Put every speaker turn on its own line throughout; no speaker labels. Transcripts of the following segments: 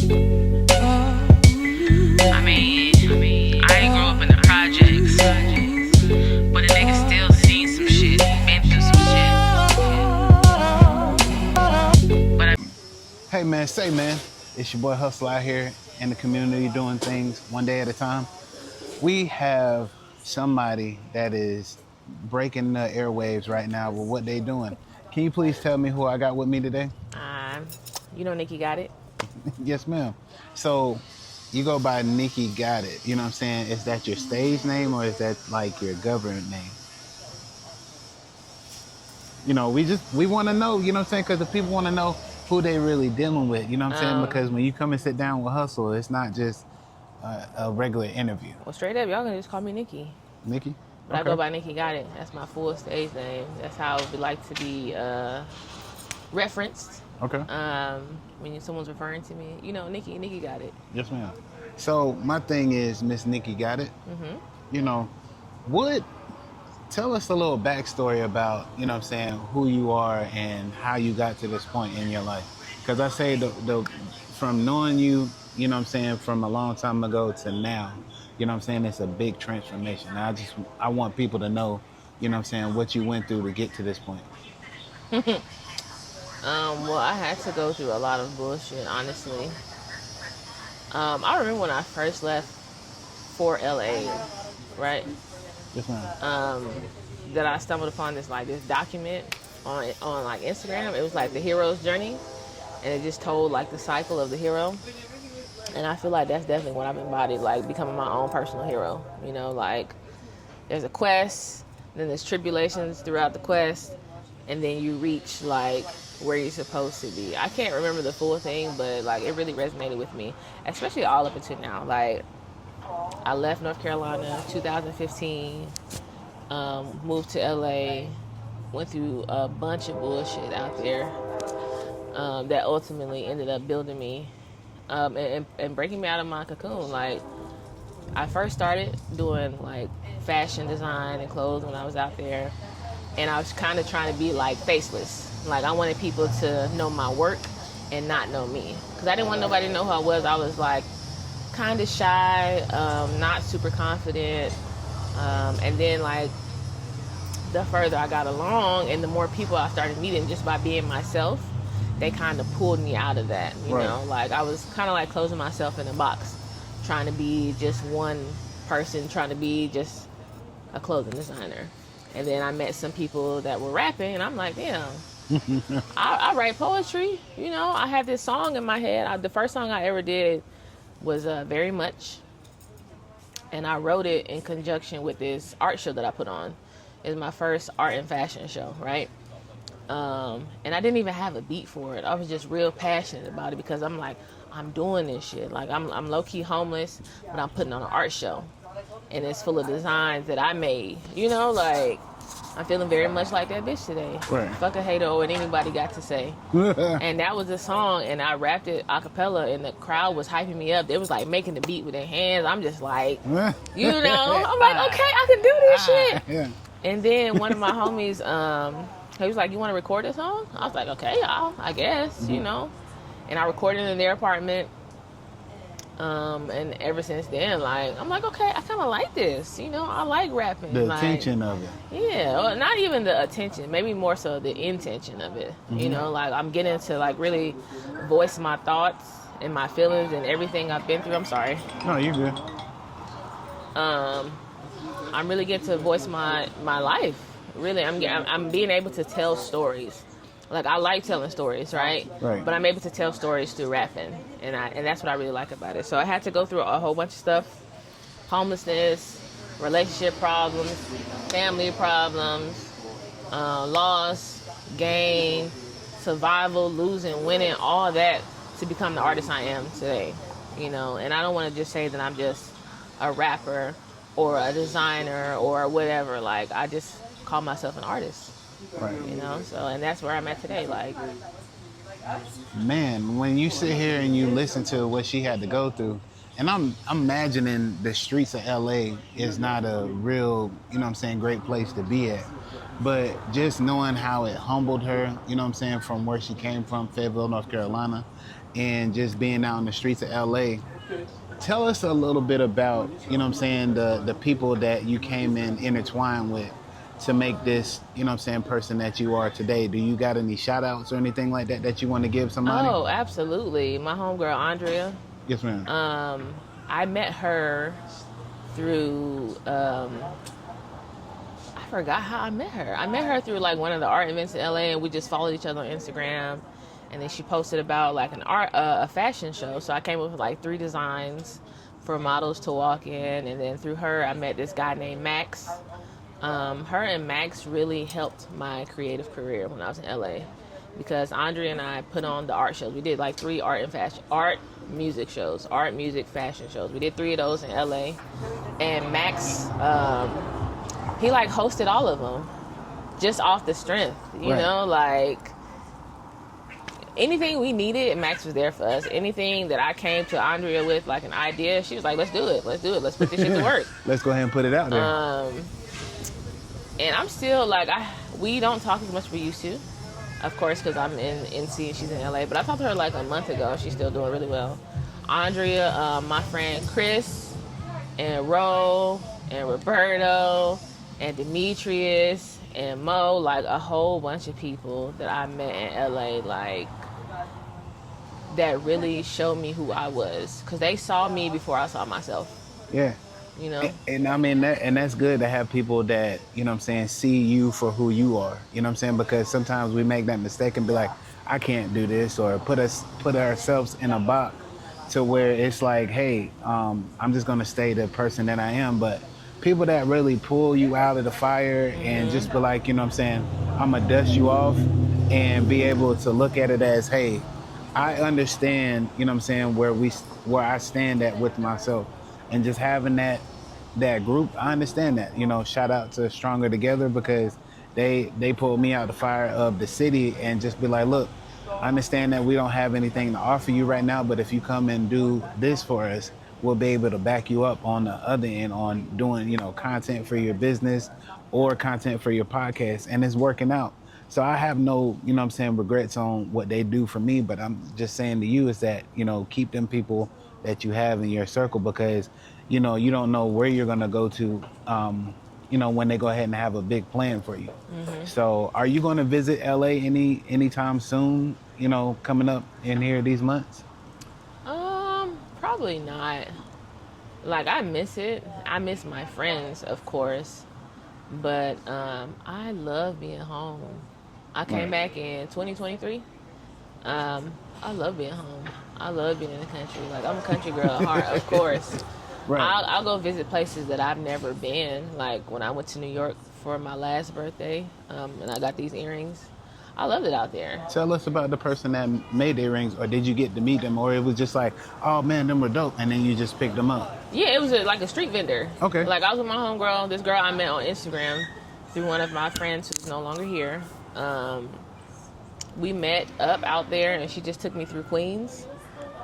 I ain't grow up in the projects, but a nigga still seen some shit, been through some shit.
Hey man, it's your boy Hustle out here in the community doing things one day at a time. We have somebody that is breaking the airwaves right now with what they doing. Can you please tell me who I got with me today?
Um, Nikki got it.
Yes, ma'am. So you go by Nikki Got It. You know what I'm saying? Is that your stage name or is that like your government name? We want to know, you know what I'm saying? Because the people want to know who they really dealing with, you know what I'm saying? Because when you come and sit down with Hustle, it's not just a regular interview.
Well, straight up, y'all can just call me Nikki.
Nikki?
But I go by Nikki Got It. That's my full stage name. That's how I would like to be referenced.
Okay.
When someone's referring to me, Nikki Got It.
Yes, ma'am. So my thing is, Miss Nikki Got It. Tell us a little backstory about, you know what I'm saying, who you are and how you got to this point in your life. Because I say from knowing you, you know what I'm saying, from a long time ago to now, you know what I'm saying, it's a big transformation. I want people to know, you know what I'm saying, what you went through to get to this point.
Well, I had to go through a lot of bullshit, honestly. I remember when I first left for LA, right?
Yes, ma'am.
That I stumbled upon this document on like Instagram. It was like the hero's journey, and it just told like the cycle of the hero. And I feel like that's definitely what I've embodied, like becoming my own personal hero. Like there's a quest, then there's tribulations throughout the quest, and then you reach like where you're supposed to be. I can't remember the full thing, but like it really resonated with me, especially all up until now. Like I left North Carolina 2015, moved to LA, went through a bunch of bullshit out there that ultimately ended up building me and breaking me out of my cocoon. Like I first started doing like fashion design and clothes when I was out there, and I was kind of trying to be like faceless. Like I wanted people to know my work and not know me, because I didn't want nobody to know who I was. I was like kind of shy, not super confident, and then like the further I got along and the more people I started meeting just by being myself, they kind of pulled me out of that, you know. Like I was kind of like closing myself in a box, trying to be just one person, trying to be just a clothing designer. And then I met some people that were rapping, and I'm like, damn, I write poetry, you know. I had this song in my head. The first song I ever did was Very Much, and I wrote it in conjunction with this art show that I put on. It's my first art and fashion show, right? And I didn't even have a beat for it. I was just real passionate about it because I'm like, I'm doing this shit. Like I'm low-key homeless, but I'm putting on an art show, and it's full of designs that I made, you know. Like I'm feeling very much like that bitch today. Fuck a hater or what anybody got to say. And that was the song, and I rapped it a cappella, and the crowd was hyping me up. They was like making the beat with their hands. I'm just like, you know, I'm like, okay, I can do this shit.
Yeah.
And then one of my homies, he was like, you want to record a song? I was like, okay, I guess, you know. And I recorded in their apartment. And ever since then, like, I'm like, okay, I kind of like this, you know. I like rapping.
The attention of it.
Yeah, well, not even the attention, maybe more so the intention of it. You know, like I'm getting to like really voice my thoughts and my feelings and everything I've been through. I'm sorry.
No, you're good.
I'm really getting to voice my life. Really, I'm being able to tell stories. Like I like telling stories, right? But I'm able to tell stories through rapping, and that's what I really like about it. So I had to go through a whole bunch of stuff: homelessness, relationship problems, family problems, loss, gain, survival, losing, winning, all that to become the artist I am today. You know, and I don't want to just say that I'm just a rapper or a designer or whatever. Like I just call myself an artist. You know, so, and that's where I'm at today. Like,
man, when you sit here and you listen to what she had to go through, and I'm imagining the streets of LA is not a real, you know what I'm saying, great place to be at. But just knowing how it humbled her, you know what I'm saying, from where she came from, Fayetteville, North Carolina, and just being out in the streets of LA. Tell us a little bit about, you know what I'm saying, the people that you came in intertwined with to make this, you know what I'm saying, person that you are today. Do you got any shout outs or anything like that that you want to give somebody?
Oh, absolutely. My homegirl Andrea.
Yes, ma'am.
I met her through I forgot how I met her. I met her through like one of the art events in LA, and we just followed each other on Instagram. And then she posted about like a fashion show. So I came up with like 3 designs for models to walk in, and then through her I met this guy named Max. Her and Max really helped my creative career when I was in LA, because Andrea and I put on the art shows. We did like 3 art music shows, art music fashion shows. We did 3 of those in LA, and Max, he like hosted all of them just off the strength, you
Right.
know, like anything we needed, Max was there for us. Anything that I came to Andrea with, like an idea, she was like, let's do it, let's put this shit to work.
Let's go ahead and put it out there.
And I'm still like, we don't talk as much as we used to, of course, because I'm in NC and she's in LA. But I talked to her like a month ago, and she's still doing really well. Andrea, my friend Chris, and Ro, and Roberto, and Demetrius, and Mo, like a whole bunch of people that I met in LA, like that really showed me who I was, because they saw me before I saw myself.
Yeah.
You know?
And I mean, that's good to have people that, you know what I'm saying, see you for who you are. You know what I'm saying? Because sometimes we make that mistake and be like, I can't do this, or put ourselves in a box to where it's like, hey, I'm just going to stay the person that I am. But people that really pull you out of the fire and just be like, you know what I'm saying, I'm going to dust you off, and be able to look at it as, hey, I understand, you know what I'm saying, where I stand at with myself. And just having that group, I understand that. You know, shout out to Stronger Together, because they pulled me out the fire of the city and just be like, look, I understand that we don't have anything to offer you right now, but if you come and do this for us, we'll be able to back you up on the other end on doing, you know, content for your business or content for your podcast. And it's working out. So I have no, you know what I'm saying, regrets on what they do for me, but I'm just saying to you is that, you know, keep them people that you have in your circle, because, you know, you don't know where you're going to go to, you know, when they go ahead and have a big plan for you. So are you going to visit LA anytime soon, you know, coming up in here these months?
Probably not. Like, I miss it. I miss my friends, of course, but I love being home. I came back in 2023. I love being home. I love being in the country. Like, I'm a country girl at heart, of course.
Right.
I'll go visit places that I've never been. Like when I went to New York for my last birthday, and I got these earrings. I loved it out there.
Tell us about the person that made the earrings, or did you get to meet them, or it was just like, oh man, them were dope, and then you just picked them up?
Yeah, it was like a street vendor.
Okay.
Like, I was with my homegirl, this girl I met on Instagram through one of my friends who's no longer here. We met up out there, and she just took me through Queens.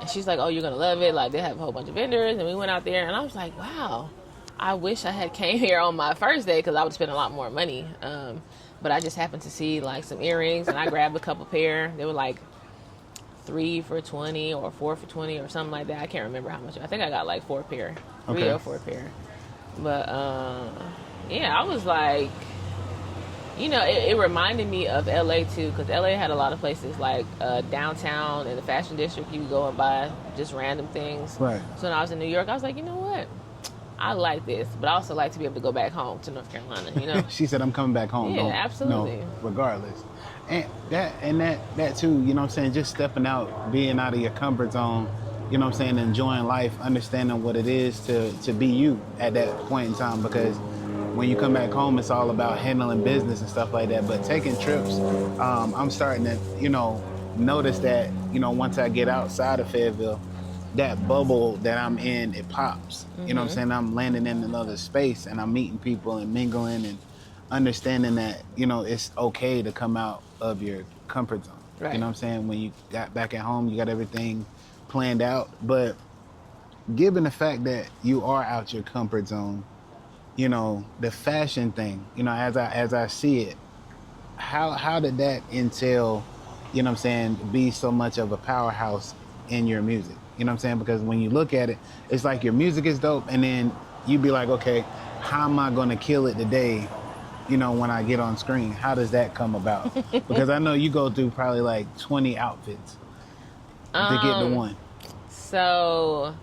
And she's like, oh, you're going to love it. Like, they have a whole bunch of vendors. And we went out there, and I was like, wow, I wish I had came here on my first day, because I would spend a lot more money. But I just happened to see, like, some earrings, and I grabbed a couple pair. They were, like, 3 for $20 or 4 for $20 or something like that. I can't remember how much. I think I got, like, 4 pair. 3 or 4 pair. But, yeah, I was like, you know, it reminded me of LA too, because LA had a lot of places like downtown in the fashion district. You could go and buy just random things.
Right.
So when I was in New York, I was like, you know what? I like this, but I also like to be able to go back home to North Carolina, you know?
She said, I'm coming back home.
Yeah, absolutely.
No, regardless. And that too, you know what I'm saying, just stepping out, being out of your comfort zone, you know what I'm saying, enjoying life, understanding what it is to be you at that point in time, because when you come back home, it's all about handling business and stuff like that. But taking trips, I'm starting to, you know, notice that, you know, once I get outside of Fayetteville, that bubble that I'm in, it pops. You know what I'm saying? I'm landing in another space, and I'm meeting people and mingling and understanding that, you know, it's okay to come out of your comfort zone.
Right.
You know what I'm saying? When you got back at home, you got everything planned out. But given the fact that you are out your comfort zone, you know, the fashion thing, you know, as I see it, how did that entail, you know what I'm saying, be so much of a powerhouse in your music. You know what I'm saying? Because when you look at it, it's like your music is dope, and then you be like, okay, how am I gonna kill it today? You know, when I get on screen, how does that come about? Because I know you go through probably like 20 outfits to get to one.
So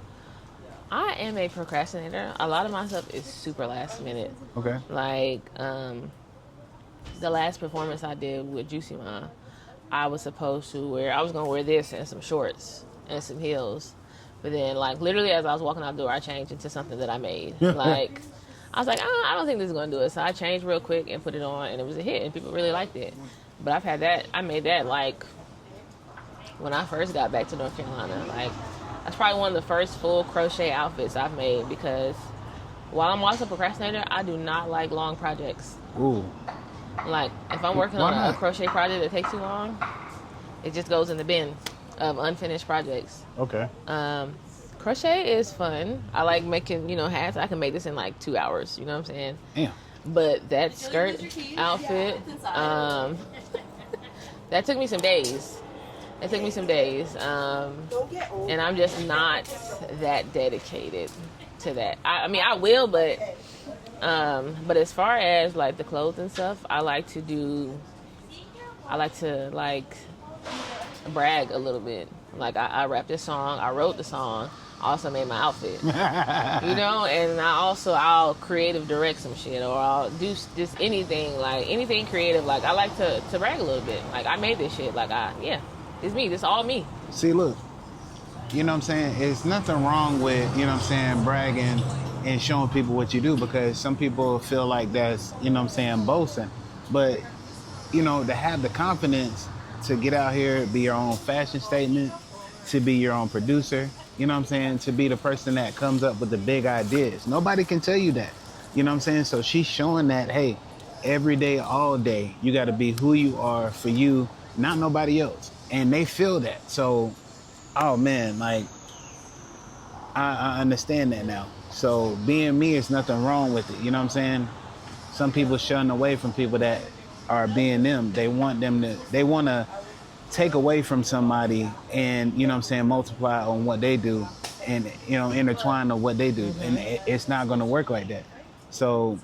I am a procrastinator. A lot of my stuff is super last minute.
Okay.
Like the last performance I did with Juicy Ma, I was gonna wear this and some shorts and some heels. But then, like, literally as I was walking out the door, I changed into something that I made. Like, I was like, oh, I don't think this is going to do it. So I changed real quick and put it on, and it was a hit, and people really liked it. But I made that, like, when I first got back to North Carolina. Like, that's probably one of the first full crochet outfits I've made, because while I'm also a procrastinator, I do not like long projects.
Ooh.
Like, if I'm working on a crochet project that takes too long, it just goes in the bin of unfinished projects.
Okay.
Crochet is fun. I like making, hats. I can make this in like 2 hours. You know what I'm saying?
Yeah.
But that skirt outfit, that took me some days. And I'm just not that dedicated to that. I mean, I will, but as far as like the clothes and stuff, I like to brag a little bit. Like, I rapped this song, I wrote the song, I also made my outfit. And I'll creative direct some shit, or I'll do just anything creative. Like, I like to brag a little bit. Like, I made this shit. Like, it's me. This all me.
See, look, you know what I'm saying? It's nothing wrong with, bragging and showing people what you do, because some people feel like that's, boasting. But, to have the confidence to get out here, be your own fashion statement, to be your own producer, to be the person that comes up with the big ideas. Nobody can tell you that, So she's showing that, hey, every day, all day, you got to be who you are for you, not nobody else. And they feel that. So, oh man, like, I understand that now. So being me is nothing wrong with it. Some people shun away from people that are being them. They want to take away from somebody and, multiply on what they do and, intertwine on what they do. And it's not going to work like that. So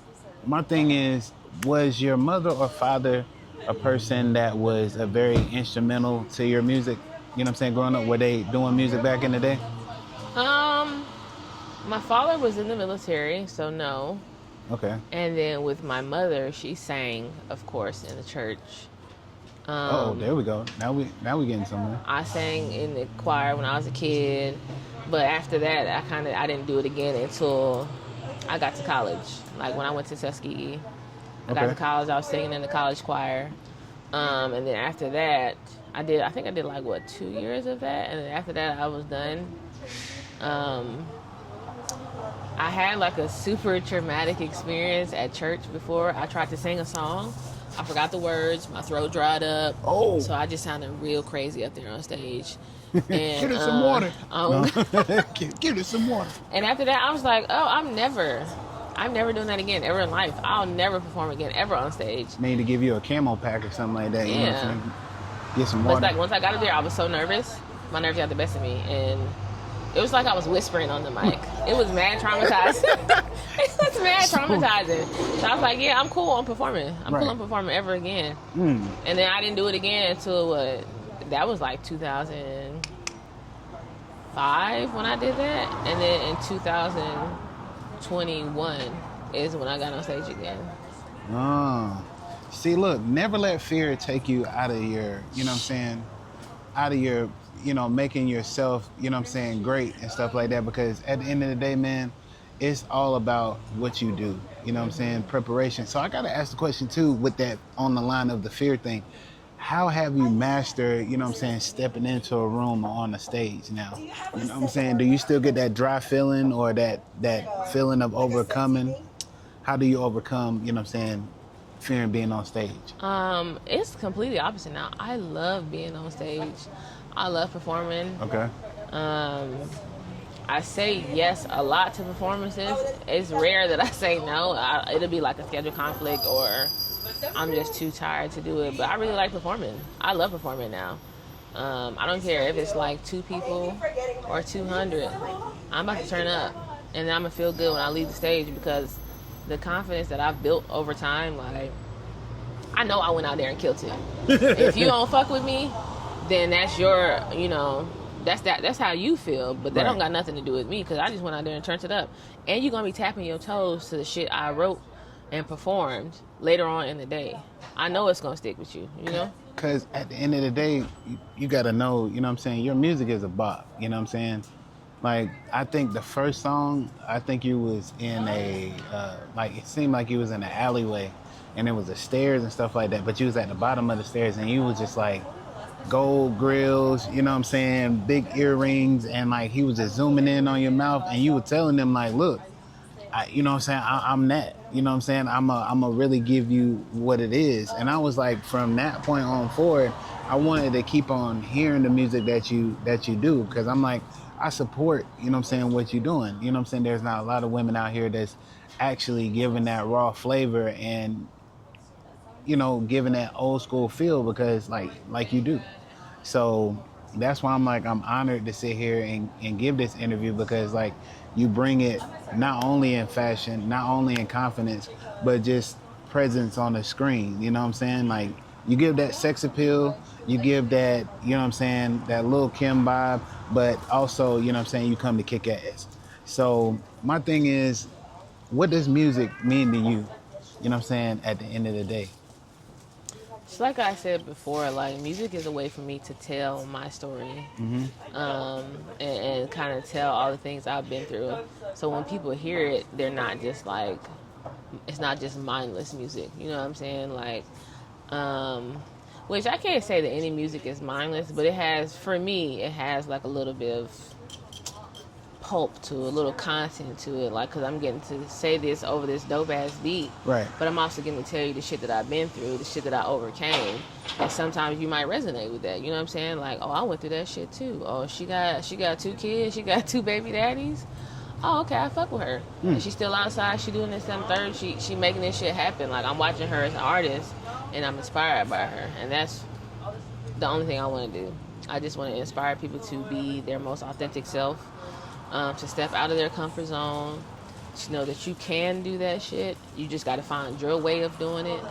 my thing is, was your mother or father a person that was a very instrumental to your music? Growing up, were they doing music back in the day?
My father was in the military, so no.
Okay.
And then with my mother, she sang, of course, in the church.
There we go. Now we getting somewhere.
I sang in the choir when I was a kid, but after that, I didn't do it again until I got to college. Like, when I went to Tuskegee, I got to college, I was singing in the college choir. And then after that, I think I did like 2 years of that, and then after that, I was done. I had like a super traumatic experience at church before. I tried to sing a song. I forgot the words. My throat dried up. Oh. So I just sounded real crazy up there on stage. And,
Give it some water. Give it some water.
And after that, I was like, oh, I'm never doing that again, ever in life. I'll never perform again, ever on stage.
Need to give you a camo pack or something like that.
Yeah.
You know what I'm saying? Get some water.
But it's like, once I got up there, I was so nervous. My nerves got the best of me. And it was like I was whispering on the mic. It was mad traumatizing. It was mad traumatizing. So I was like, yeah, I'm cool on performing. I'm cool on performing ever again. And then I didn't do it again until that was like 2005 when I did that. And then in 2021 is when I got on stage again.
Oh. See, look, never let fear take you out of your, out of your, making yourself, great and stuff like that. Because at the end of the day, man, it's all about what you do, preparation. So I got to ask the question too, with that on the line of the fear thing. How have you mastered, stepping into a room or on a stage now? Do you still get that dry feeling or that feeling of overcoming? How do you overcome, fear and being on stage?
It's completely opposite now. I love being on stage. I love performing.
Okay.
I say yes a lot to performances. It's rare that I say no. It'll be like a schedule conflict or I'm just too tired to do it. But I really like performing. I love performing now. I don't care if it's like 2 people or 200. I'm about to turn up, and I'm gonna feel good when I leave the stage because the confidence that I've built over time, like I know I went out there and killed it. If you don't fuck with me, then that's your, that's how you feel. But that
Right.
don't got nothing to do with me because I just went out there and turned it up. And you're gonna be tapping your toes to the shit I wrote and performed later on in the day. I know it's gonna stick with you, you know?
Because at the end of the day, you got to know, you know what I'm saying, your music is a bop, you know what I'm saying? Like, I think the first song, I think you was in like, it seemed like you was in an alleyway, and there was the stairs and stuff like that, but you was at the bottom of the stairs, and you was just like, gold grills, you know what I'm saying, big earrings, and like, he was just zooming in on your mouth, and you were telling them, like, look, you know what I'm saying, I'm that, you know what I'm saying, I'm a really give you what it is. And I was like, from that point on forward, I wanted to keep on hearing the music that you do, because I'm like, I support, you know what I'm saying, what you're doing. You know what I'm saying, there's not a lot of women out here that's actually giving that raw flavor and, you know, giving that old school feel, because like you do. So that's why I'm like, I'm honored to sit here and give this interview, because like, you bring it not only in fashion, not only in confidence, but just presence on the screen. You know what I'm saying? Like, you give that sex appeal, you give that, you know what I'm saying, that Lil Kim vibe, but also, you know what I'm saying, you come to kick ass. So my thing is, what does music mean to you? You know what I'm saying, at the end of the day?
Just like I said before, like music is a way for me to tell my story, and kind of tell all the things I've been through. So when people hear it, they're not just like, it's not just mindless music. You know what I'm saying? Like, which I can't say that any music is mindless, but it has, for me, it has like a little bit of pulp to a little content to it, like, because I'm getting to say this over this dope ass beat,
Right.
but I'm also getting to tell you the shit that I've been through, the shit that I overcame, and sometimes you might resonate with that. You know what I'm saying? Like, oh, I went through that shit too. Oh, she got 2 kids, she got 2 baby daddies. Oh, okay, I fuck with her. And she's still outside, she doing this and third, she making this shit happen. Like, I'm watching her as an artist, and I'm inspired by her, and that's the only thing I want to do. I just want to inspire people to be their most authentic self, to step out of their comfort zone, to know that you can do that shit. You just got to find your way of doing it.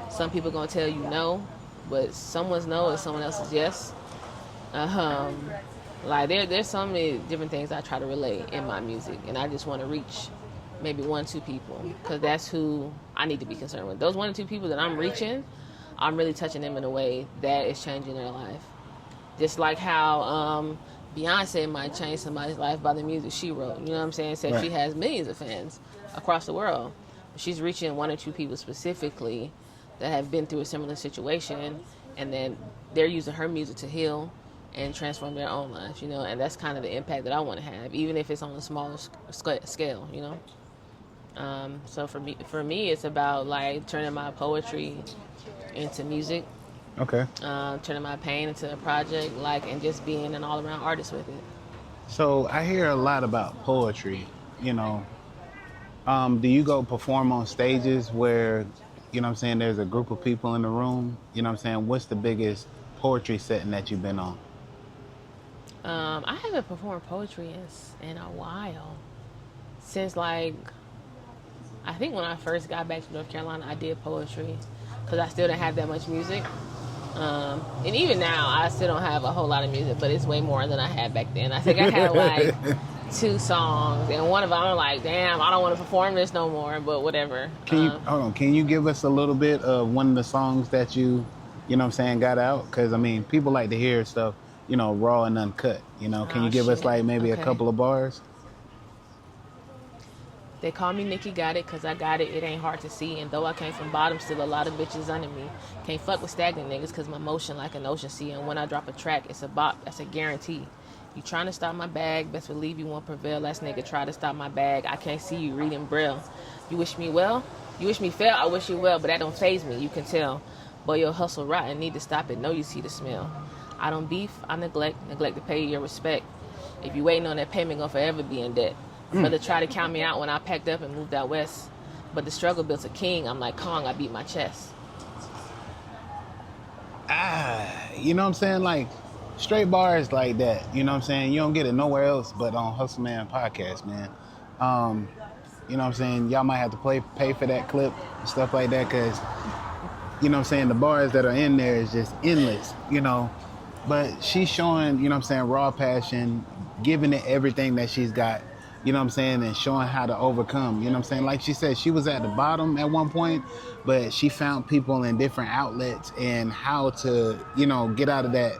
Some people gonna tell you no, but someone's no is someone else's yes. Like there's so many different things I try to relate in my music, and I just want to reach maybe 1-2 people, because that's who I need to be concerned with. Those 1 or 2 people that I'm reaching, I'm really touching them in a way that is changing their life. Just like how Beyonce might change somebody's life by the music she wrote. You know what I'm saying? So
Right.
she has millions of fans across the world. She's reaching 1 or 2 people specifically that have been through a similar situation, and then they're using her music to heal and transform their own lives, you know? And that's kind of the impact that I want to have, even if it's on a smaller scale, you know? So for me, it's about like turning my poetry into music,
Okay.
turning my pain into a project, like, and just being an all-around artist with it.
So I hear a lot about poetry, you know. Do you go perform on stages where, you know what I'm saying, there's a group of people in the room? You know what I'm saying? What's the biggest poetry setting that you've been on?
I haven't performed poetry in a while. Since, like, I think when I first got back to North Carolina, I did poetry because I still didn't have that much music. And even now, I still don't have a whole lot of music, but it's way more than I had back then. I think I had like 2 songs, and one of them I'm like, damn, I don't want to perform this no more, but whatever.
Can you hold on? Can you give us a little bit of one of the songs that you know what I'm saying, got out? Because I mean, people like to hear stuff, you know, raw and uncut. You know, can
Oh,
you give us
shit.
like maybe
Okay.
a couple of bars?
They call me Nikki got it, cause I got it, it ain't hard to see. And though I came from bottom, still a lot of bitches under me. Can't fuck with stagnant niggas, cause my motion like an ocean sea. And when I drop a track, it's a bop, that's a guarantee. You trying to stop my bag, best believe you won't prevail. Last nigga try to stop my bag, I can't see you reading braille. You wish me well? You wish me fail? I wish you well, but that don't faze me, you can tell. Boy, your hustle rotten, need to stop it, know you see the smell. I don't beef, I neglect to pay you your respect. If you waiting on that payment, gonna forever be in debt. Brother tried to count me out when I packed up and moved out west. But the struggle built a king. I'm like Kong, I beat my chest.
Ah, you know what I'm saying? Like straight bars like that. You know what I'm saying? You don't get it nowhere else but on Hustle Man podcast, man. Um, you know what I'm saying? Y'all might have to pay for that clip and stuff like that because, you know what I'm saying, the bars that are in there is just endless, you know. But she's showing, you know what I'm saying, raw passion, giving it everything that she's got, you know what I'm saying, and showing how to overcome, you know what I'm saying. Like she said, she was at the bottom at one point, but she found people in different outlets and how to, you know, get out of that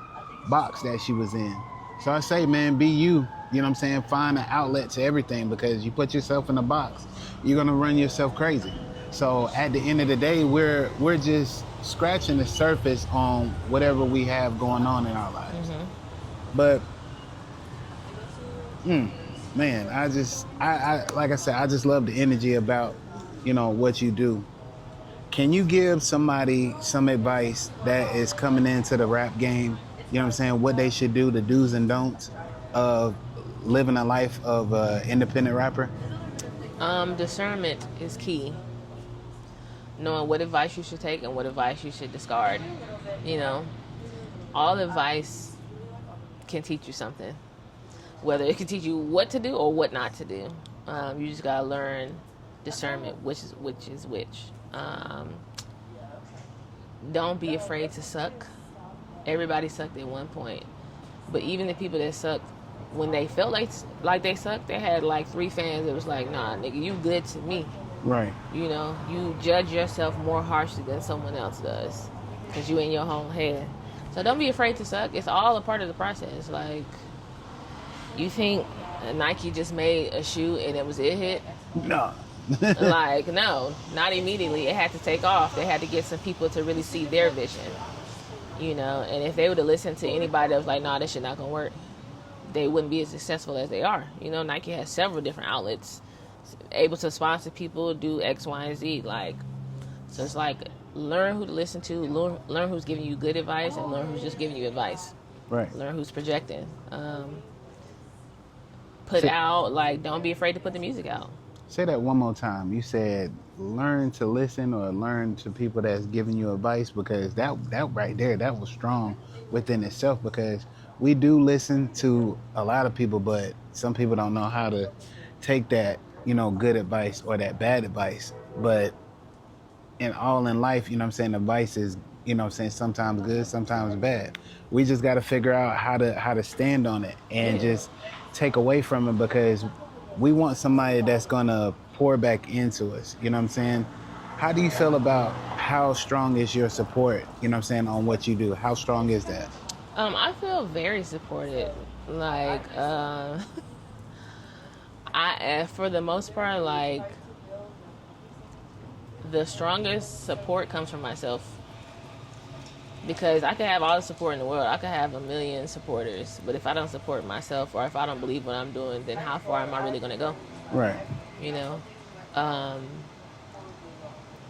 box that she was in. So I say, man, be you know what I'm saying, find an outlet to everything because you put yourself in a box, you're going to run yourself crazy. So at the end of the day, we're just scratching the surface on whatever we have going on in our lives. But man, I like I said, I just love the energy about, you know, what you do. Can you give somebody some advice that is coming into the rap game? You know what I'm saying? What they should do, the do's and don'ts of living a life of an independent rapper?
Discernment is key. Knowing what advice you should take and what advice you should discard. You know, all advice can teach you something. Whether it can teach you what to do or what not to do. You just gotta learn discernment, which is which. Don't be afraid to suck. Everybody sucked at one point. But even the people that sucked, when they felt like they sucked, they had like 3 fans that was like, nah, nigga, you good to me.
Right.
You know, you judge yourself more harshly than someone else does because you in your own head. So don't be afraid to suck. It's all a part of the process. Like, you think Nike just made a shoe and it was it hit?
No.
Like, no, not immediately. It had to take off. They had to get some people to really see their vision. You know, and if they would have listened to anybody that was like, nah, this shit not gonna work, they wouldn't be as successful as they are. You know, Nike has several different outlets able to sponsor people, do X, Y, and Z. Like, so it's like, learn who to listen to, learn who's giving you good advice, and learn who's just giving you advice.
Right.
Learn who's projecting. Put out, like, don't be afraid to put the music out.
Say that one more time. You said learn to listen or learn to people that's giving you advice, because that right there, that was strong within itself, because we do listen to a lot of people, but some people don't know how to take that, you know, good advice or that bad advice. But in life, you know what I'm saying, advice is, you know what I'm saying, sometimes good, sometimes bad. We just got to figure out how to stand on it and just take away from it, because we want somebody that's going to pour back into us. You know what I'm saying? How do you feel about how strong is your support, you know what I'm saying, on what you do? How strong is that?
I feel very supported. Like, for the most part, like, the strongest support comes from myself. Because I could have all the support in the world. I could have 1 million supporters. But if I don't support myself, or if I don't believe what I'm doing, then how far am I really going to go?
Right.
You know?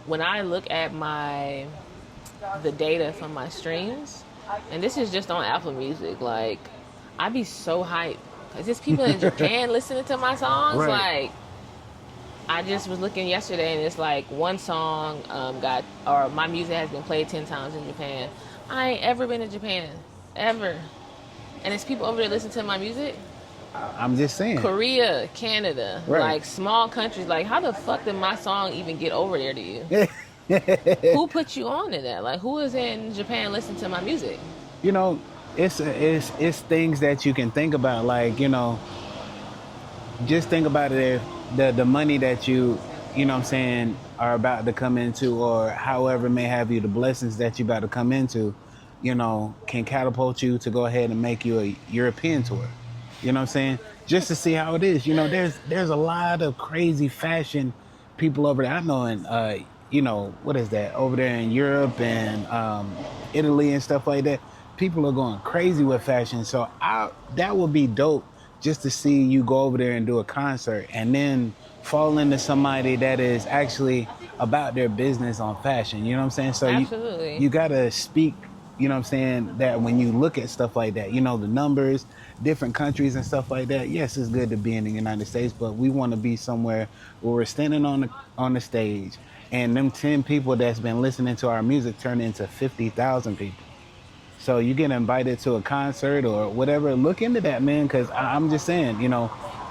When I look at the data from my streams, and this is just on Apple Music, like, I be so hyped. Because there's people in Japan listening to my songs.
Right.
Like, I just was looking yesterday, and it's like one song my music has been played 10 times in Japan. I ain't ever been to Japan, ever. And it's people over there listening to my music.
I'm just saying.
Korea, Canada,
right.
Like small countries. Like, how the fuck did my song even get over there to you? Who put you on to that? Like, who is in Japan listening to my music?
You know, it's things that you can think about. Like, you know, just think about it. The money that you know what I'm saying, are about to come into, or however may have you, the blessings that you about to come into, you know, can catapult you to go ahead and make you a European tour. You know what I'm saying? Just to see how it is. You know, there's a lot of crazy fashion people over there. I know in, you know, what is that? Over there in Europe and Italy and stuff like that. People are going crazy with fashion. So that would be dope, just to see you go over there and do a concert and then fall into somebody that is actually about their business on fashion. You know what I'm saying? So
absolutely.
You got to speak, you know what I'm saying, that when you look at stuff like that, you know, the numbers, different countries and stuff like that. Yes, it's good to be in the United States, but we want to be somewhere where we're standing on the stage and them 10 people that's been listening to our music turn into 50,000 people. So you get invited to a concert or whatever, look into that, man, because I'm just saying,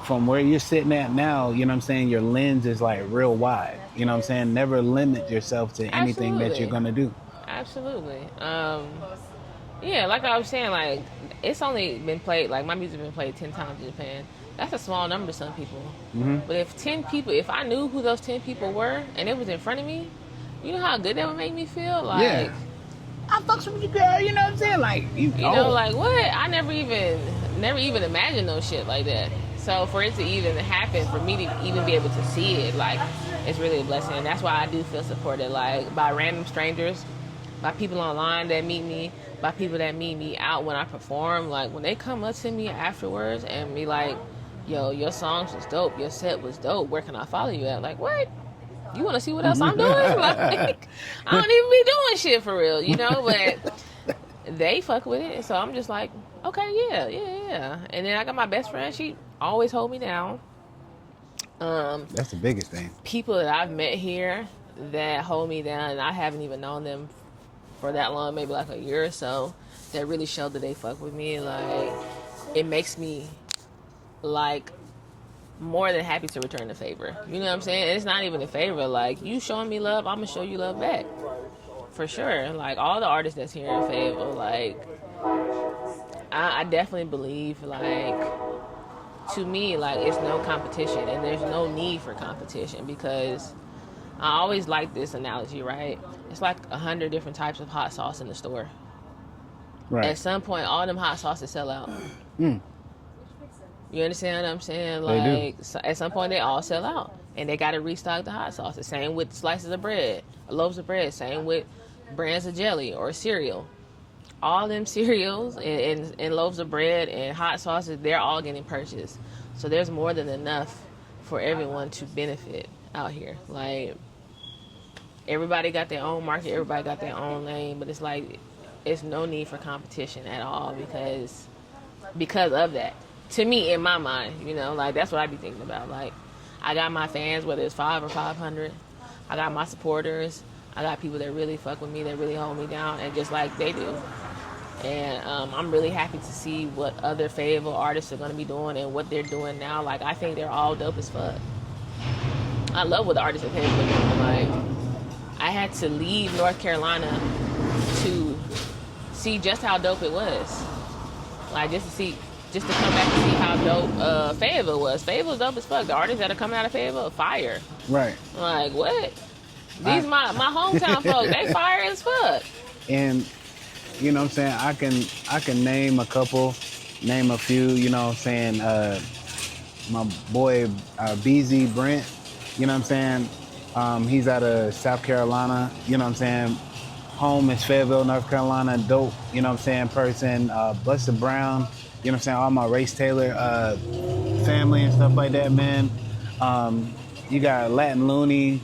from where you're sitting at now, you know what I'm saying, your lens is like real wide. You know what I'm saying? Never limit yourself to anything that you're
Absolutely.
going to do.
Absolutely. Yeah, like I was saying, like it's only been played, like my music been played 10 times in Japan. That's a small number to some people. But if 10 people, if I knew who those 10 people were and it was in front of me, you know how good that would make me feel. Like,
Yeah. I fucks with you, girl. You know what I'm saying? Like,
like what? I never even imagined no shit like that. So for it to even happen, for me to even be able to see it, like, it's really a blessing. And that's why I do feel supported, like, by random strangers, by people online that meet me, by people that meet me out when I perform. Like, when they come up to me afterwards and be like, yo, your songs was dope, your set was dope, where can I follow you at? Like, what? You want to see what else I'm doing? Like, I don't even be doing shit for real, but they fuck with it. So I'm just like, okay, yeah. And then I got my best friend. She always hold me down.
That's the biggest thing.
People that I've met here that hold me down, and I haven't even known them for that long, maybe like a year or so, that really showed that they fuck with me. Like, it makes me, like, more than happy to return the favor. You know what I'm saying? And it's not even a favor. Like, you showing me love, I'm gonna show you love back. For sure. Like, all the artists that's here in Fayetteville, like, I definitely believe, like, to me, like, it's no competition, and there's no need for competition, because I always like this analogy, right? It's like 100 different types of hot sauce in the store.
Right.
At some point, all them hot sauces sell out. You understand what I'm saying?
They
Like, so at some point, they all sell out, and they got to restock the hot sauces. Same with slices of bread, loaves of bread. Same with brands of jelly or cereal. All them cereals and loaves of bread and hot sauces, they're all getting purchased. So there's more than enough for everyone to benefit out here. Like, everybody got their own market, everybody got their own lane, but it's like, it's no need for competition at all because of that. To me, in my mind, like, that's what I be thinking about. Like, I got my fans, whether it's 5 or 500. I got my supporters. I got people that really fuck with me, that really hold me down, and just like they do. And I'm really happy to see what other Fayetteville artists are going to be doing and what they're doing now. Like, I think they're all dope as fuck. I love what the artists in Fayetteville are doing. Like, I had to leave North Carolina to see just how dope it was. Like, just to come back and see how dope Fayetteville was. Fayetteville's dope as fuck. The artists that are coming out of Fayetteville are fire.
Right.
Like, what? These my hometown folks, they fire as fuck.
And you know what I'm saying, I can name a few, you know what I'm saying, my boy BZ Brent, you know what I'm saying, he's out of South Carolina, you know what I'm saying, home is Fayetteville, North Carolina, dope, you know what I'm saying, person, Buster Brown, you know what I'm saying, all my Race Taylor family and stuff like that, man. You got Latin Looney,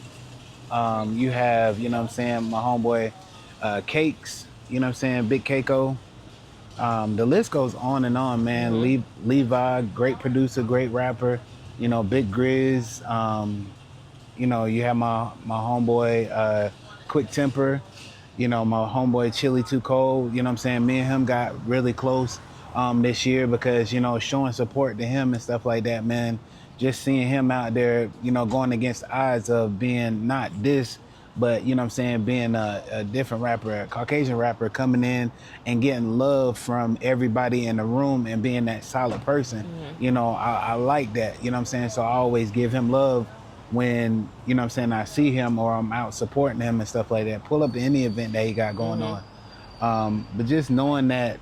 you have, you know what I'm saying, my homeboy Cakes, you know what I'm saying, Big Keiko. The list goes on and on, man.
Mm-hmm.
Levi, great producer, great rapper. Big Grizz. You have my homeboy Quick Temper. My homeboy Chili Too Cold. You know what I'm saying? Me and him got really close this year because, showing support to him and stuff like that, man. Just seeing him out there, going against the odds of being not this, but, you know what I'm saying, being a different rapper, a Caucasian rapper, coming in and getting love from everybody in the room and being that solid person. Mm-hmm. I like that, you know what I'm saying? So I always give him love when, you know what I'm saying, I see him or I'm out supporting him and stuff like that. Pull up to any event that he got going on. But just knowing that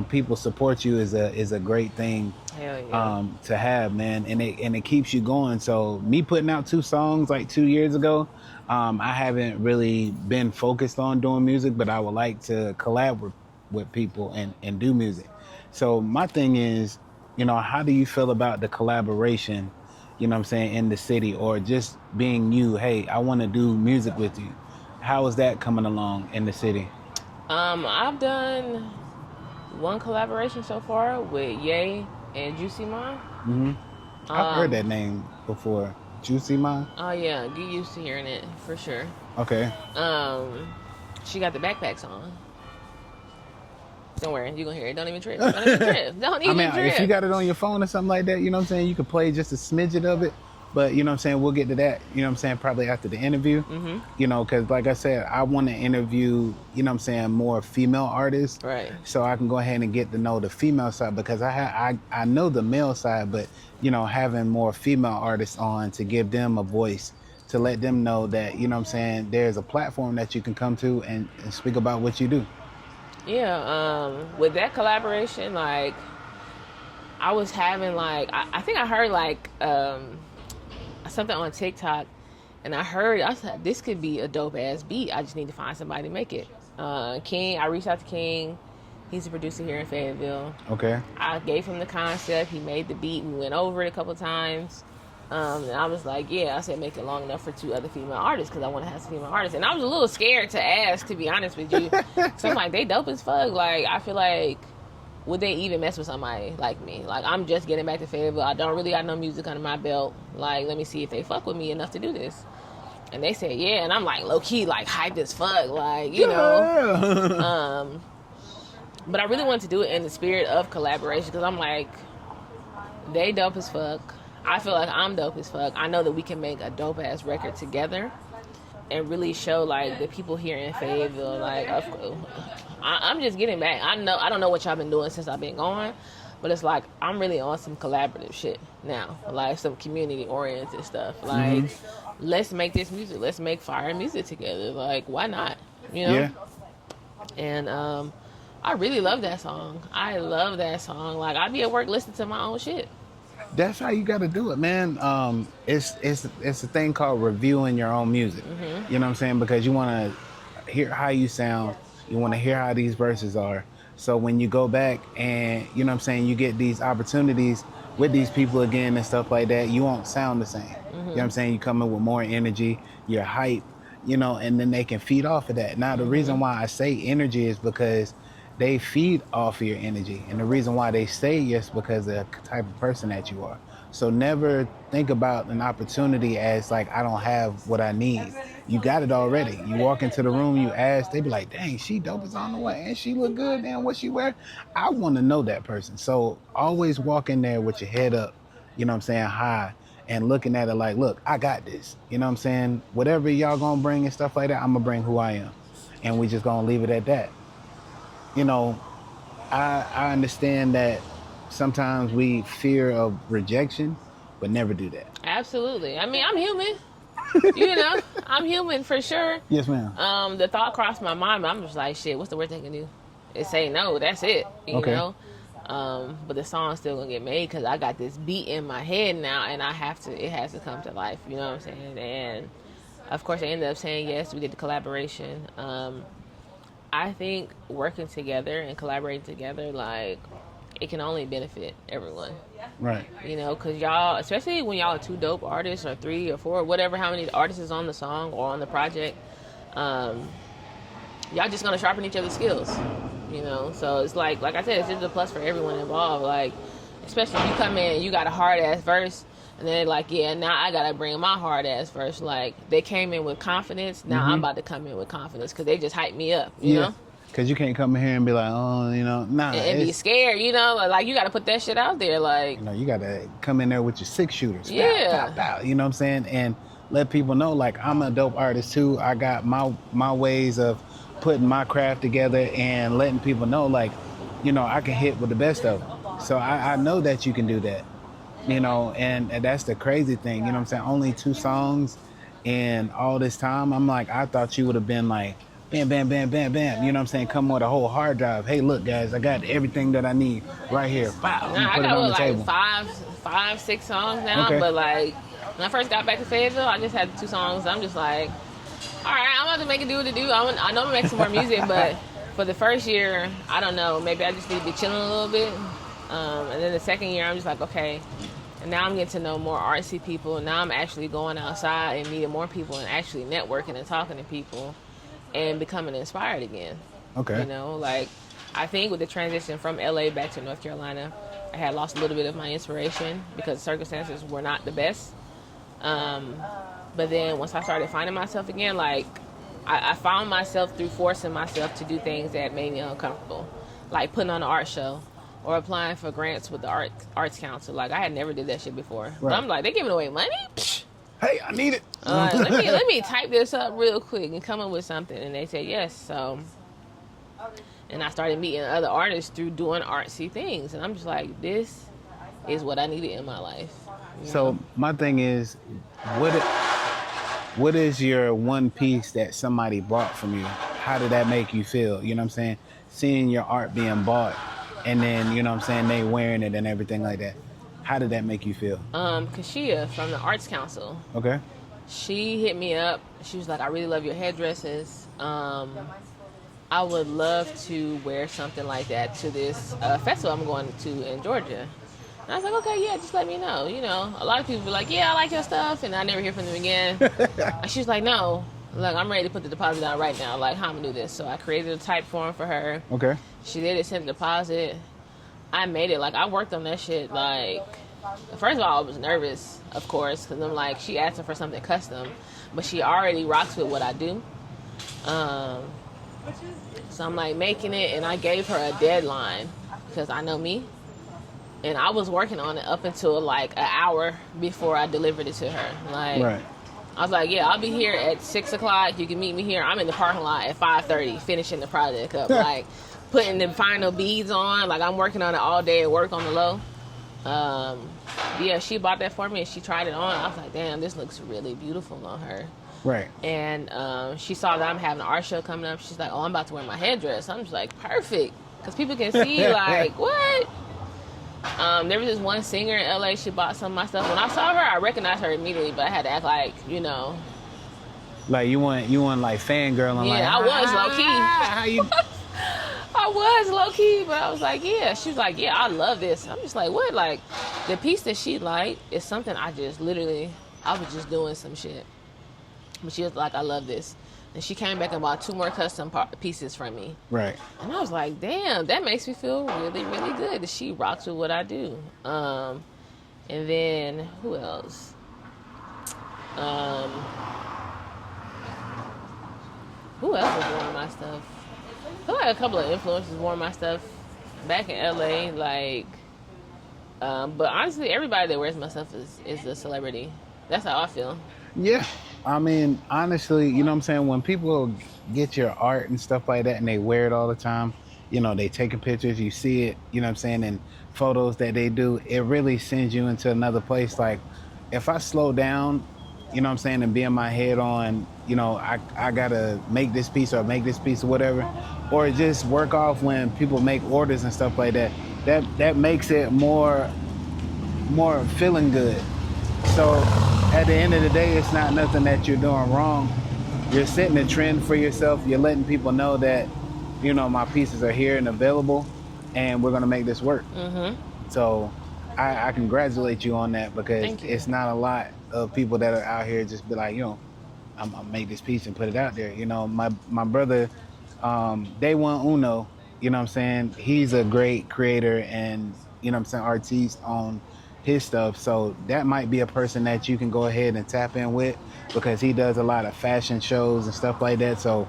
people support you is a great thing.
Hell yeah.
To have, man, and it keeps you going. So me putting out 2 songs like 2 years ago, I haven't really been focused on doing music, but I would like to collab with people and do music. So my thing is, how do you feel about the collaboration, you know what I'm saying, in the city, or just being you, hey, I want to do music with you. How is that coming along in the city?
I've done one collaboration so far with Ye and Juicy Ma.
Mm-hmm. I've heard that name before. Juicy Ma?
Oh yeah, get used to hearing it for sure.
Okay.
She got the backpacks on. Don't worry, you're gonna hear it. Don't even trip. Don't even trip. Don't
I
even
mean,
trip.
if you got it on your phone or something like that, you know what I'm saying, you could play just a smidget of it. But you know what I'm saying, we'll get to that, you know what I'm saying, probably after the interview. You know, because like I said, I want to interview, you know what I'm saying, more female artists.
Right.
So I can go ahead and get to know the female side, because I know the male side, but you know, having more female artists on to give them a voice, to let them know that, you know what I'm saying, there's a platform that you can come to and speak about what you do.
Yeah. With that collaboration, like, I was having like I think I heard like something on TikTok, and I said this could be a dope ass beat. I just need to find somebody to make it. King, I reached out to King. He's a producer here in Fayetteville.
Okay.
I gave him the concept. He made the beat. We went over it a couple times. And I was like, yeah, I said make it long enough for 2 other female artists, because I want to have some female artists. And I was a little scared to ask, to be honest with you. So I'm like, they dope as fuck. Like, I feel like, would they even mess with somebody like me? Like, I'm just getting back to Fayetteville. I don't really got no music under my belt. Like, let me see if they fuck with me enough to do this. And they said, yeah. And I'm like, low-key, like, hyped as fuck. Like, you know. But I really wanted to do it in the spirit of collaboration, because I'm like, they dope as fuck. I feel like I'm dope as fuck. I know that we can make a dope-ass record together and really show, like, the people here in Fayetteville, like, I'm just getting back. I don't know what y'all been doing since I've been gone, but it's like I'm really on some collaborative shit now, like some community-oriented stuff. Like, let's make this music. Let's make fire music together. Like, why not? You know?
Yeah.
And I really love that song. I love that song. Like, I'd be at work listening to my own shit.
That's how you got to do it, man. It's a thing called reviewing your own music. You know what I'm saying? Because you want to hear how you sound. You want to hear how these verses are. So when you go back and, you know what I'm saying, you get these opportunities with these people again and stuff like that, you won't sound the same. You know what I'm saying? You come in with more energy, you're hype, you know, and then they can feed off of that. Now, the reason why I say energy is because they feed off of your energy. And the reason why they say yes, because of the type of person that you are. So never think about an opportunity as like, I don't have what I need. You got it already. You walk into the room, you ask, they be like, dang, she dope is on the way. And she look good, damn, what she wear? I want to know that person. So always walk in there with your head up, you know what I'm saying, high, and looking at it like, look, I got this. You know what I'm saying? Whatever y'all gonna bring and stuff like that, I'm gonna bring who I am. And we just gonna leave it at that. You know, I understand that sometimes we fear of rejection, but never do that.
Absolutely. I mean, I'm human. You know, I'm human for sure.
Yes, ma'am.
The thought crossed my mind, but I'm just like, shit, what's the worst they can do? It's say no, that's it. You know? But the song's still gonna get made because I got this beat in my head now, and it has to come to life. You know what I'm saying? And of course, I ended up saying yes. We did the collaboration. I think working together and collaborating together, like, it can only benefit everyone.
Right.
You know, because y'all, especially when y'all are 2 dope artists or 3 or 4, whatever, how many artists is on the song or on the project, y'all just going to sharpen each other's skills, you know? So it's like I said, it's just a plus for everyone involved. Like, especially if you come in, you got a hard-ass verse, and then like, yeah, now I got to bring my hard-ass verse. Like, they came in with confidence. Now I'm about to come in with confidence because they just hyped me up, you know?
Because you can't come in here and be like, oh, you know, nah.
And be scared, you know? Like, you got to put that shit out there, like...
You know, you got to come in there with your 6-shooters.
Yeah.
Pow, pow, pow, you know what I'm saying? And let people know, like, I'm a dope artist, too. I got my ways of putting my craft together and letting people know, like, you know, I can hit with the best of them. So I know that you can do that, you know? And that's the crazy thing, you know what I'm saying? Only 2 songs and all this time. I'm like, I thought you would have been like, bam, bam, bam, bam, bam. You know what I'm saying? Come with a whole hard drive. Hey, look, guys, I got everything that I need right here. Wow.
Nah, I got like 5, 6 songs now. Okay. But like, when I first got back to Fayetteville, I just had 2 songs. I'm just like, all right, I'm about to make it do what it do. I know I'm gonna make some more music, but for the first year, I don't know. Maybe I just need to be chilling a little bit. And then the second year, I'm just like, okay. And now I'm getting to know more artsy people. Now I'm actually going outside and meeting more people and actually networking and talking to people. And becoming inspired again.
Okay.
You know, like, I think with the transition from LA back to North Carolina, I had lost a little bit of my inspiration because circumstances were not the best. But then once I started finding myself again, like, I found myself through forcing myself to do things that made me uncomfortable. like putting on an art show or applying for grants with the arts council. Like I had never did that shit before. But I'm like, they giving away money? Psh.
Hey, I need it.
Let me type this up real quick and come up with something. And they said yes. So, and I started meeting other artists through doing artsy things. And I'm just like, this is what I needed in my life.
So my thing is, what is your one piece that somebody bought from you? How did that make you feel? You know what I'm saying? Seeing your art being bought and then, you know what I'm saying, they wearing it and everything like that. How did that make you feel?
Kashia from the Arts Council.
Okay.
She hit me up. She was like, I really love your headdresses. I would love to wear something like that to this festival I'm going to in Georgia. And I was like, okay, yeah, just let me know. You know, a lot of people be like, yeah, I like your stuff, and I never hear from them again. And she was like, no, look, I'm ready to put the deposit down right now. Like, how I'm gonna do this? So I created a type form for her.
Okay.
She did it, sent the deposit. I made it. Like, I worked on that shit. Like, first of all, I was nervous, of course, because I'm like, she asked for something custom, but she already rocks with what I do. So I'm like making it, and I gave her a deadline because I know me. And I was working on it up until like an hour before I delivered it to her. Like, right. I was like, yeah, I'll be here at 6 o'clock. You can meet me here. I'm in the parking lot at 5:30, finishing the project up. Like, putting the final beads on. Like, I'm working on it all day at work on the low. Yeah, she bought that for me, and she tried it on. I was like, damn, this looks really beautiful on her.
Right.
And she saw that I'm having an art show coming up. She's like, oh, I'm about to wear my headdress. I'm just like, perfect. Because people can see, like, what? There was this one singer in LA. She bought some of my stuff. When I saw her, I recognized her immediately, but I had to act like, you know,
like you want like fangirling.
Yeah,
like,
I was low key.
How you?
I was low key, but I was like, yeah. She was like, yeah, I love this. I'm just like, what? Like, the piece that she liked is something I just literally, I was just doing some shit. But she was like, I love this. And she came back and bought 2 more custom pieces from me.
Right.
And I was like, damn, that makes me feel really, really good that she rocks with what I do. And then, who else? Who else was wearing my stuff? I feel like a couple of influencers wore my stuff back in LA. Like, but honestly, everybody that wears my stuff is a celebrity. That's how I feel.
Yeah. I mean, honestly, you know what I'm saying? When people get your art and stuff like that and they wear it all the time, you know, they taking pictures, you see it, you know what I'm saying, and photos that they do, it really sends you into another place. Like, if I slow down, you know what I'm saying, and be in my head on, you know, I gotta make this piece or whatever, or just work off when people make orders and stuff like that, that makes it more feeling good. So at the end of the day, it's not nothing that you're doing wrong. You're setting a trend for yourself. You're letting people know that, you know, my pieces are here and available, and we're gonna make this work. Mm-hmm. So I congratulate you on that, because it's not a lot of people that are out here just be like, you know, I'm gonna make this piece and put it out there. You know, my brother, Day One Uno, you know what I'm saying? He's a great creator and, you know what I'm saying, artiste on his stuff. So that might be a person that you can go ahead and tap in with, because he does a lot of fashion shows and stuff like that. So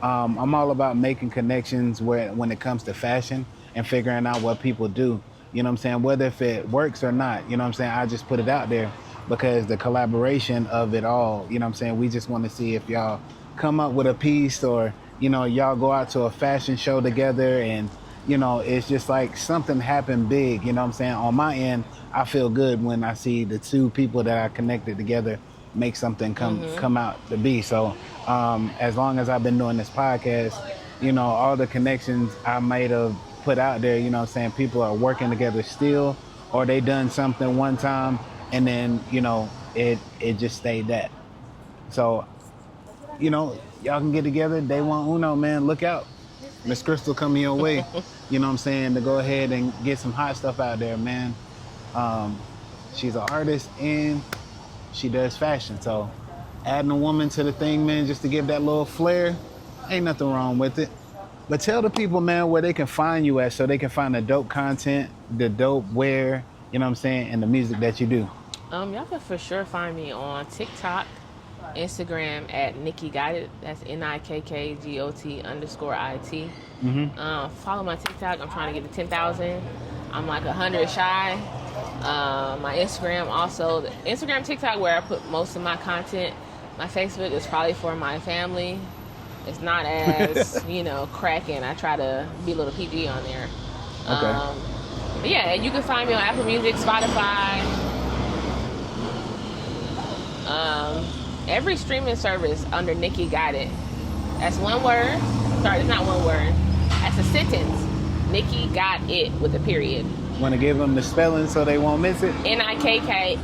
I'm all about making connections when it comes to fashion and figuring out what people do. You know what I'm saying? Whether if it works or not, you know what I'm saying? I just put it out there because the collaboration of it all, you know what I'm saying? We just want to see if y'all come up with a piece, or, you know, y'all go out to a fashion show together, and, you know, it's just like something happened big, you know what I'm saying? On my end, I feel good when I see the 2 people that I connected together make something come out to be. So as long as I've been doing this podcast, you know, all the connections I might have put out there, you know what I'm saying, people are working together still, or they done something one time and then, you know, it just stayed that. So, you know, y'all can get together. Day One Uno, man, look out. Miss Crystal coming your way, you know what I'm saying, to go ahead and get some hot stuff out there, man. She's an artist and she does fashion. So adding a woman to the thing, man, just to give that little flair, ain't nothing wrong with it. But tell the people, man, where they can find you at, so they can find the dope content, the dope wear, you know what I'm saying, and the music that you do.
Y'all can for sure find me on TikTok Instagram at Nikki Got It. That's NIKKGOT_IT. Follow my TikTok. I'm trying to get to 10,000. I'm like 100 shy. My Instagram also. The Instagram, TikTok, where I put most of my content. My Facebook is probably for my family. It's not as, cracking. I try to be a little PG on there.
Okay.
But yeah, and you can find me on Apple Music, Spotify, every streaming service under Nikki Got It. That's one word. Sorry, it's not one word. That's a sentence. Nikki Got It with a period.
Want to give them the spelling so they won't miss it?
NIKKIGOTIT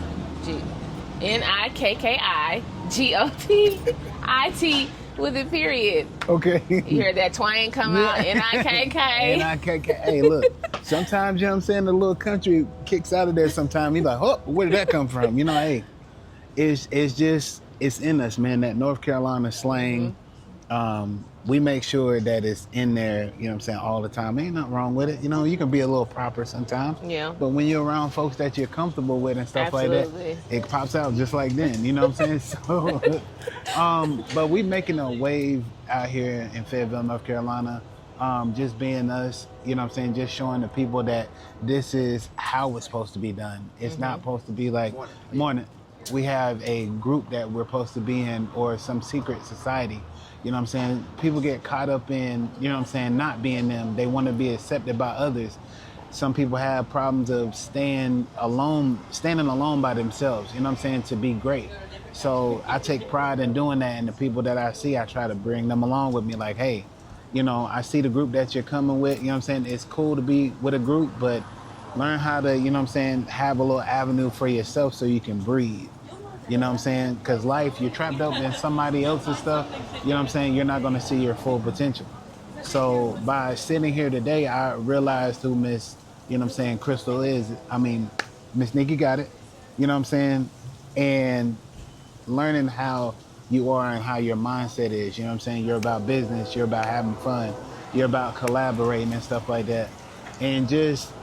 with a period.
Okay.
You hear that twang come out? NIKK.
NIKK. Hey, look. Sometimes, you know what I'm saying, the little country kicks out of there sometimes. You're like, oh, where did that come from? Hey, it's in us, man, that North Carolina slang. We make sure that it's in there, you know what I'm saying, all the time. Ain't nothing wrong with it. You can be a little proper sometimes.
Yeah.
But when you're around folks that you're comfortable with and stuff
Absolutely.
like that, it pops out just like then, you know what I'm saying? So, but we making a wave out here in Fayetteville, North Carolina. Just being us, you know what I'm saying, just showing the people that this is how it's supposed to be done. It's not supposed to be like, morning. We have a group that we're supposed to be in or some secret society. You know what I'm saying? People get caught up in, you know what I'm saying, not being them. They want to be accepted by others. Some people have problems of standing alone by themselves, you know what I'm saying, to be great. So I take pride in doing that, and the people that I see, I try to bring them along with me like, hey, I see the group that you're coming with, you know what I'm saying? It's cool to be with a group, but learn how to, you know what I'm saying, have a little avenue for yourself so you can breathe. You know what I'm saying? Because life, you're trapped up in somebody else's stuff, you know what I'm saying? You're not going to see your full potential. So by sitting here today, I realized who Miss, you know what I'm saying, Crystal is. Miss Nikki Got It, you know what I'm saying? And learning how you are and how your mindset is, you know what I'm saying? You're about business, you're about having fun, you're about collaborating and stuff like that. And just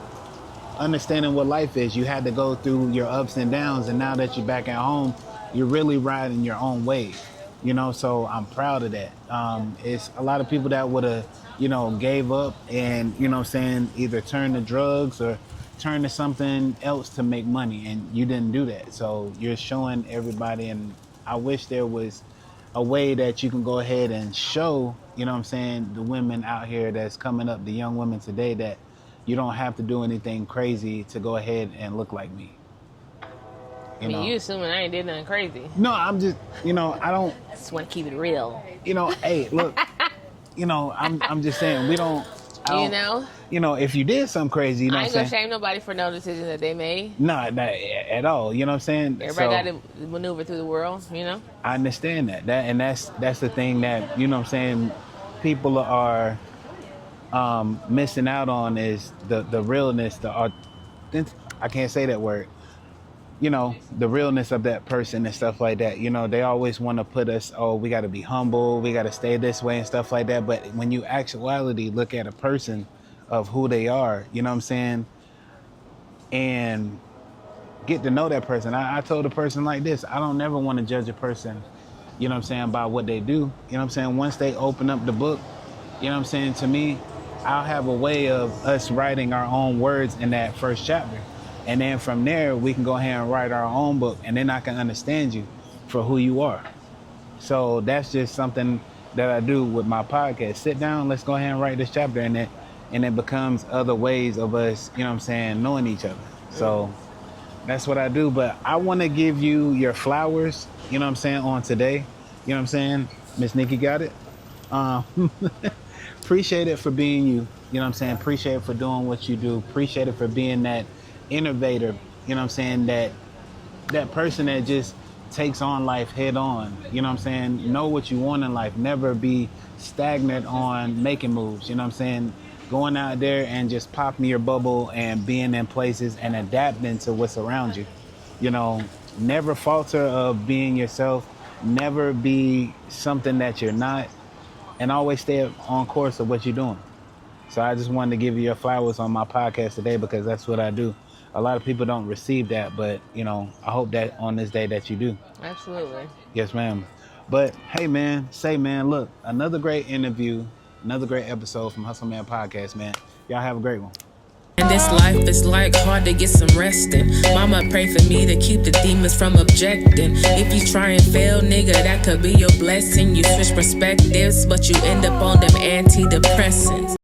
understanding what life is. You had to go through your ups and downs, and now that you're back at home, you're really riding your own wave, so I'm proud of that. It's a lot of people that would have, gave up and, you know what I'm saying, either turned to drugs or turned to something else to make money, and you didn't do that. So you're showing everybody, and I wish there was a way that you can go ahead and show, you know what I'm saying, the women out here that's coming up, the young women today, that you don't have to do anything crazy to go ahead and look like me.
You assuming I ain't did nothing crazy.
No, I'm just, I don't.
Just want to keep it real.
Hey, look, I'm just saying, if you did something crazy, you know
I
what
ain't
I'm
gonna
saying?
shame nobody for no decision that they made.
No, not at all, you know what I'm saying?
Everybody got to maneuver through the world,
I understand that. That's the thing that, you know what I'm saying, people are missing out on is the realness, I can't say that word, the realness of that person and stuff like that. They always want to put us, we got to be humble, we got to stay this way and stuff like that. But when you actuality look at a person of who they are, you know what I'm saying, and get to know that person. I told a person like this, I don't never want to judge a person, you know what I'm saying, by what they do. You know what I'm saying? Once they open up the book, you know what I'm saying, to me, I'll have a way of us writing our own words in that first chapter. And then from there, we can go ahead and write our own book, and then I can understand you for who you are. So that's just something that I do with my podcast. Sit down, let's go ahead and write this chapter, and it becomes other ways of us, you know what I'm saying, knowing each other. So that's what I do. But I want to give you your flowers, you know what I'm saying, on today. You know what I'm saying? Miss Nikki Got It. Appreciate it for being you. You know what I'm saying? Appreciate it for doing what you do. Appreciate it for being that innovator, you know what I'm saying, that person that just takes on life head on. You know what I'm saying? Know what you want in life. Never be stagnant on making moves. You know what I'm saying? Going out there and just popping your bubble and being in places and adapting to what's around you. Never falter of being yourself. Never be something that you're not. And always stay on course of what you're doing. So I just wanted to give you your flowers on my podcast today, because that's what I do. a lot of people don't receive that, but you know, I hope that on this day that you do.
Absolutely.
Yes, ma'am. But hey, man, look, another great interview, another great episode from Hustle Man Podcast, man. Y'all have a great one.
And this life is like hard to get some resting. Mama pray for me to keep the demons from objecting. If you try and fail, nigga, that could be your blessing. You switch perspectives, but you end up on them antidepressants.